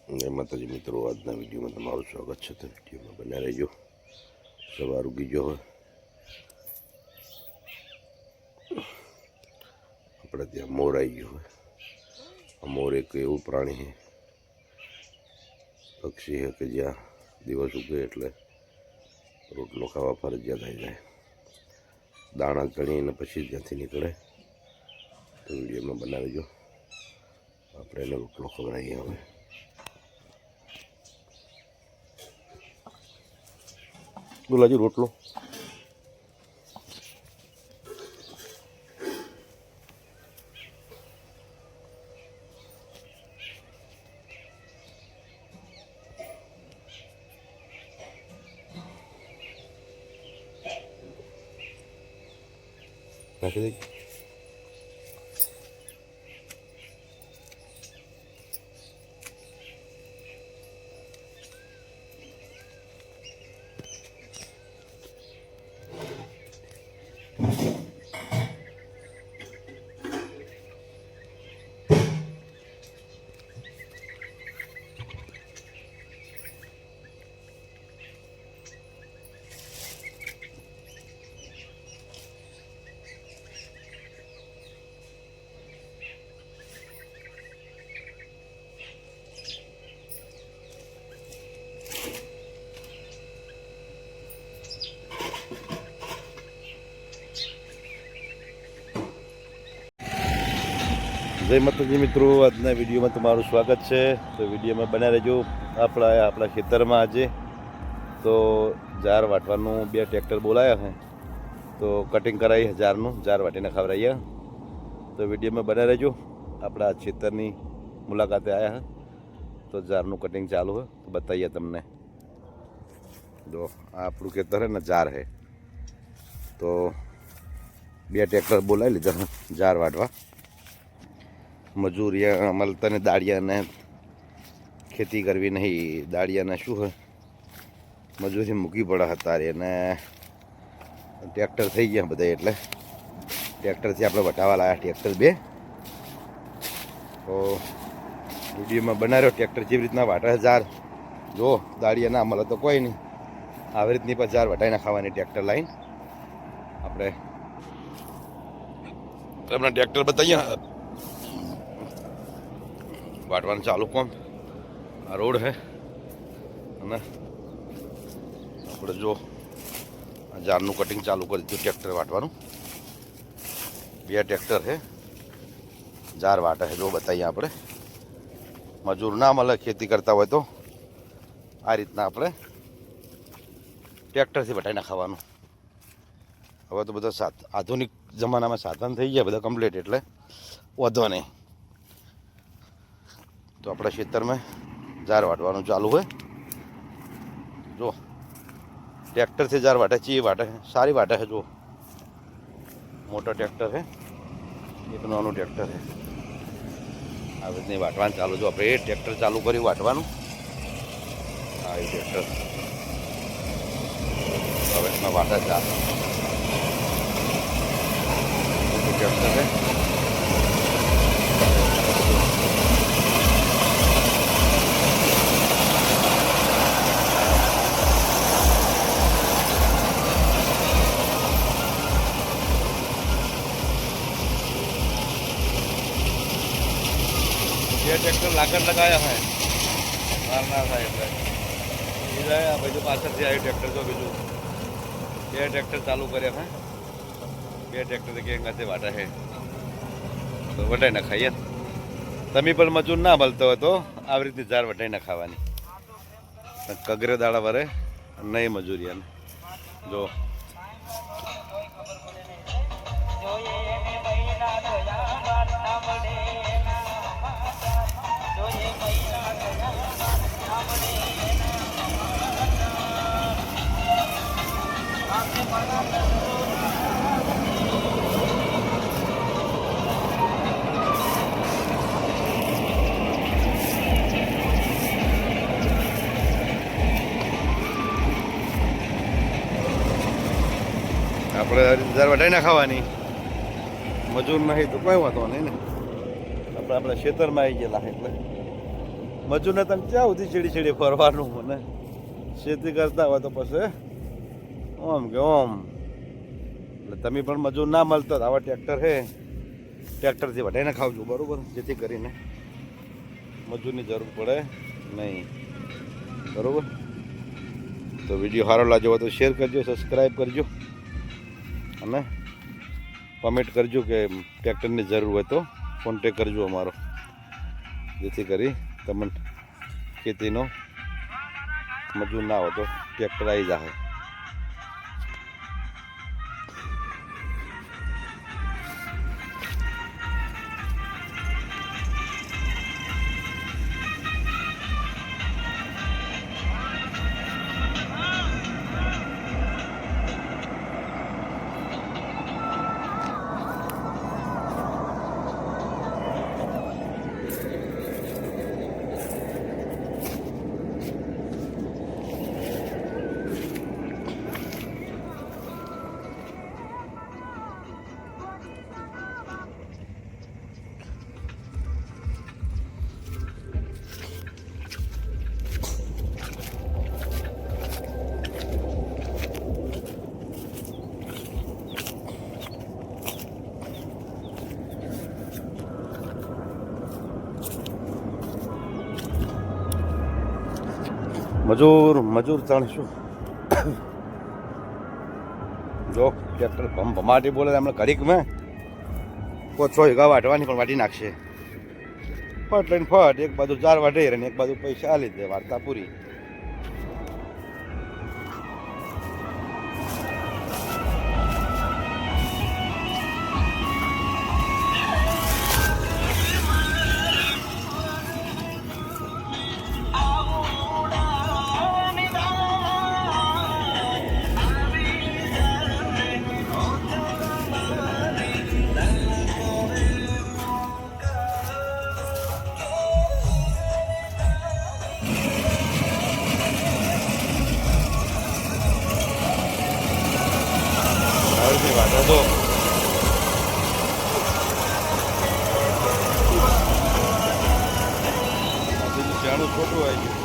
જય માતાજી મિત્રો, આજના વિડીયોમાં તમારું સ્વાગત છે. તો વિડીયોમાં બન્યા રહેજો. સવાર ઉગી ગયો હોય, આપણે ત્યાં મોર આવી ગયો હોય. આ મોર એક એવું પ્રાણી છે, પક્ષી છે કે જ્યાં દિવસ ઉગે એટલે રોટલો ખાવા ફરજિયાત આવી જાય. દાણા ચણીને પછી ત્યાંથી નીકળે. તો વિડીયોમાં બનાવીજો, આપણે એને રોટલો ખવડાવીએ. હવે બોલાજી રોટલો. નાખી દે. જય માતાજી મિત્રો, આજના વિડીયોમાં તમારું સ્વાગત છે. તો વિડીયોમાં બન્યા રહેજો. આપણા ખેતરમાં આજે તો જાર વાટવાનું 2 ટ્રેક્ટર બોલાયા છે. તો કટિંગ કરાવી જારનું, જાર વાટીને ખવડાવીએ. તો વિડીયોમાં બન્યા રહેજો. આપણા ખેતરની મુલાકાતે આવ્યા છે. તો જારનું કટિંગ ચાલુ હોય તો બતાવીએ તમને. જો આ આપણું ખેતર છે ને, જાર છે. તો 2 ટ્રેક્ટર બોલાવી લીધા જાર વાટવા. મજૂરિયા મળતા ને દાળિયાને ખેતી કરવી નહીં. દાળિયાને શું હોય, મજૂરી મૂકી પડે હતા. અને ટ્રેક્ટર થઈ ગયા બધા, એટલે ટ્રેક્ટરથી આપણે વટાવા લાવ્યા ટ્રેક્ટર 2. તો વિડીયોમાં બનાવ્યો ટ્રેક્ટર જેવી રીતના વાટા જાર. જો દાળિયા ના મળે તો કોઈ નહીં, આવી રીતની પણ જાર વટાઈને ખાવાની ટ્રેક્ટર લાઈન. આપણે તમને ટ્રેક્ટર બતાવીએ. વાટવાનું ચાલુ કોમ. આ રોડ છે અને આપણે જો જારનું કટિંગ ચાલુ કરી દીધું ટ્રેક્ટર વાટવાનું. 2 ટ્રેક્ટર છે, જાર વાટે છે. જો બતાવીએ આપણે. મજૂર ના મળે ખેતી કરતા હોય તો આ રીતના આપણે ટ્રેક્ટરથી વટાઈને ખાવાનું. હવે તો બધા આધુનિક જમાનામાં સાધન થઈ ગયા બધા કમ્પ્લીટ, એટલે વધો નહીં. તો આપણા ખેતરમાં જાર વાટવાનું ચાલુ હોય. જો ટ્રેક્ટરથી જાર વાટે, ચી વાટે, સારી વાટે છે. જો મોટો ટ્રેક્ટર છે, એક નાનું ટ્રેક્ટર છે. આવી રીતની વાટવાનું ચાલુ. જો આપણે એ ટ્રેક્ટર ચાલુ કર્યું વાટવાનું. હા, એ ટ્રેક્ટર હવે એમાં વાટા ચાલુ. ટ્રેક્ટર છે. ये ट्रैक्टर लाकर लगाया है, मारना था એટલે એ જાય. આ બાજુ પાછળથી આવ્યું ટ્રેક્ટર. જો બીજું 2 ટ્રેક્ટર ચાલુ કર્યા છે. 2 ટ્રેક્ટર કે અંગાતે વાટા છે તો વટાઈને ખાઈએ. તમે પણ મજૂર ના મળતો હોય તો આવી રીતની જાર વટાઈને ખાવાની. કગરે દાડા વરે નહીં મજૂરિયાને. જો આપણે જાર વટાઈને ખાવાની. મજૂર નહીં તો કોઈ વાંધો નહીં ને. આપણે આપણા ખેતરમાં આવી ગયેલા એટલે મજૂરને તમે ક્યાં સુધી ચીડી ફરવાનું મને ખેતી કરતા હોય તો પછી ઓમ કે ઓમ એટલે તમે પણ મજૂર ના મળતો આવા ટ્રેક્ટર છે ટ્રેક્ટરથી વઢાઈને ખાવજો બરાબર જેથી કરીને મજૂરની જરૂર પડે નહીં બરાબર. તો વિડીયો સારો લાગ્યો હોય તો શેર કરજો, સબસ્ક્રાઈબ કરજો અને કમેન્ટ કરજો કે ટ્રેક્ટરની જરૂર હોય તો કોન્ટેક કરજો અમારો, જેથી કરી તમને ખેતીનો મજૂર ના હોય તો ટ્રેક્ટર આવી જાય. મજૂર ત્રણશું જો ટ્રેક્ટર ભમાટી બોલે હમણાં ઘડીક મેં 5-6 વીઘા વાટવાની પણ વાટી નાખશે. ફટ લઈને ફટ એક બાજુ 4 વાટે અને એક બાજુ પૈસા આલી દે, વાર્તા પૂરી. વાતો તો શાણું ખોટું આવી ગયું.